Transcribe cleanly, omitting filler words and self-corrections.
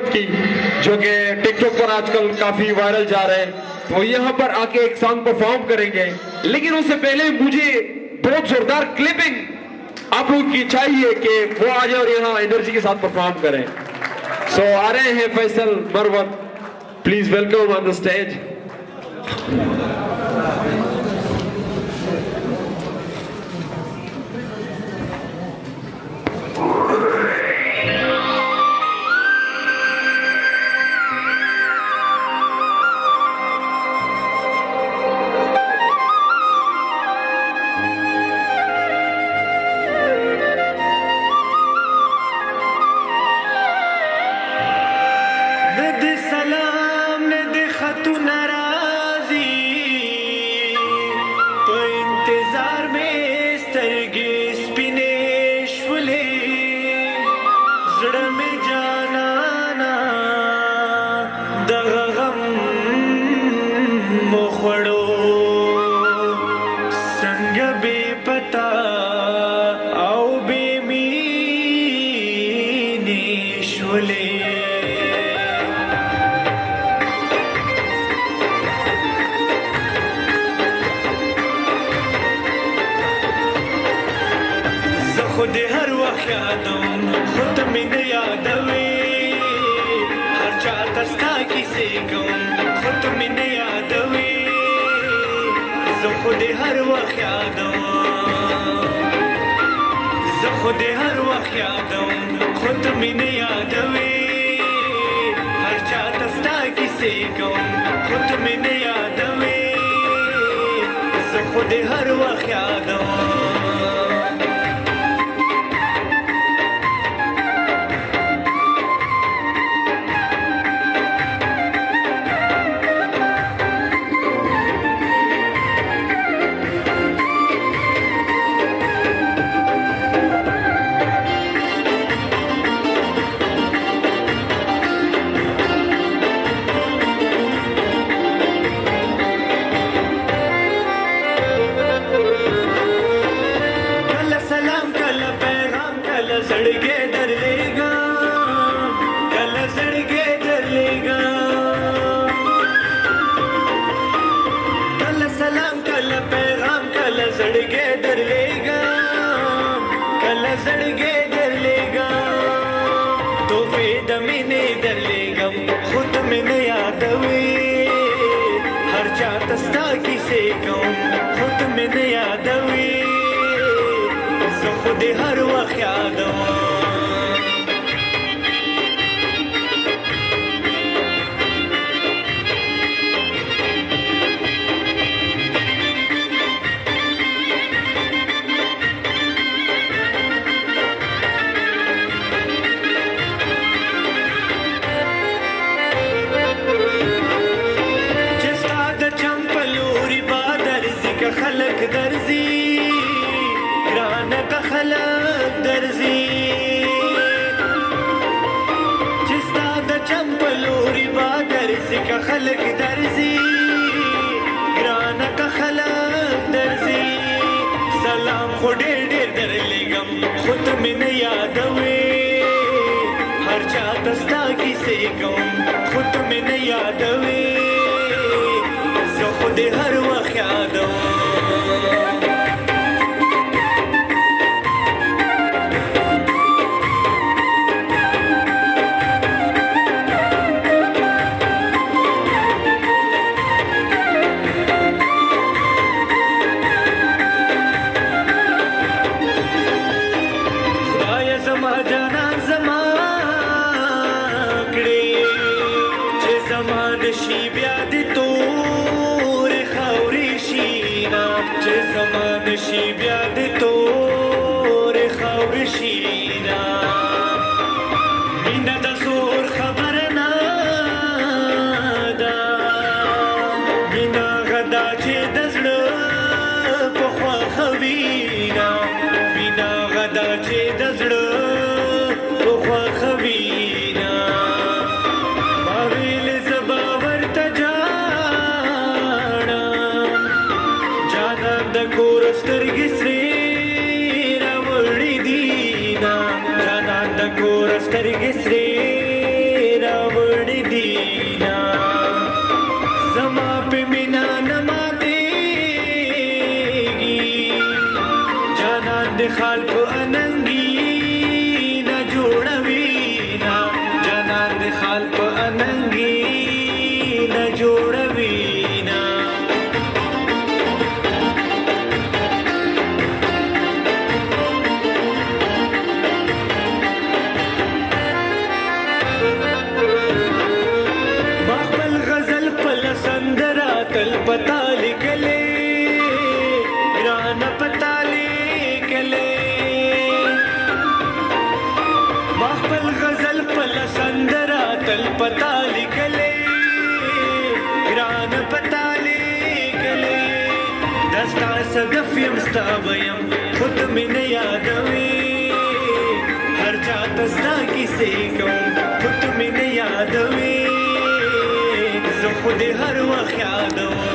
बॉलीवुड की, जो कि टिकटॉक पर आजकल काफी वायरल जा रहे हैं, तो यहाँ पर आके एक सॉन्ग परफॉर्म करेंगे। लेकिन उससे पहले मुझे बहुत जोरदार क्लिपिंग आप लोग की चाहिए कि वो आ जाए और यहाँ एनर्जी के साथ परफॉर्म करें। सो आ रहे हैं Faisal Marwat, please welcome on the stage. खुद हर वक्त यादों खुद में यादवे हर चाहता था किसे कहूँ खुद में यादवे जो खुद हर वक्त यादों जो खुद हर वक्त यादों खुद में यादवे हर चाहता था किसे कहूँ खुद में यादवे जो खुद हर वक्त यादों खुद में यादवे हर चाहता किसे कहूँ खुद में यादवे जो खुद हर वक्त यादों खलक दर्जी ग्रान का खलक दर्जी जिस्ता द चंपलोरी बादर्जी का खलक दर्जी ग्रान का खलक दर्जी सलाम खुदे डेर दर लेगम खुद में यादवे हर चाहता किसे कहूँ खुद में यादवे जो खुद हर वक्त यादों سترګې سرې تل پتا لیکلې ګران پتا لیکلې دستا صدف یم ستا بیم خود مې نه یادوي هر چاته ستا کیسې کوم خود مې نه یادوي زه خو دې هر وخت یادوم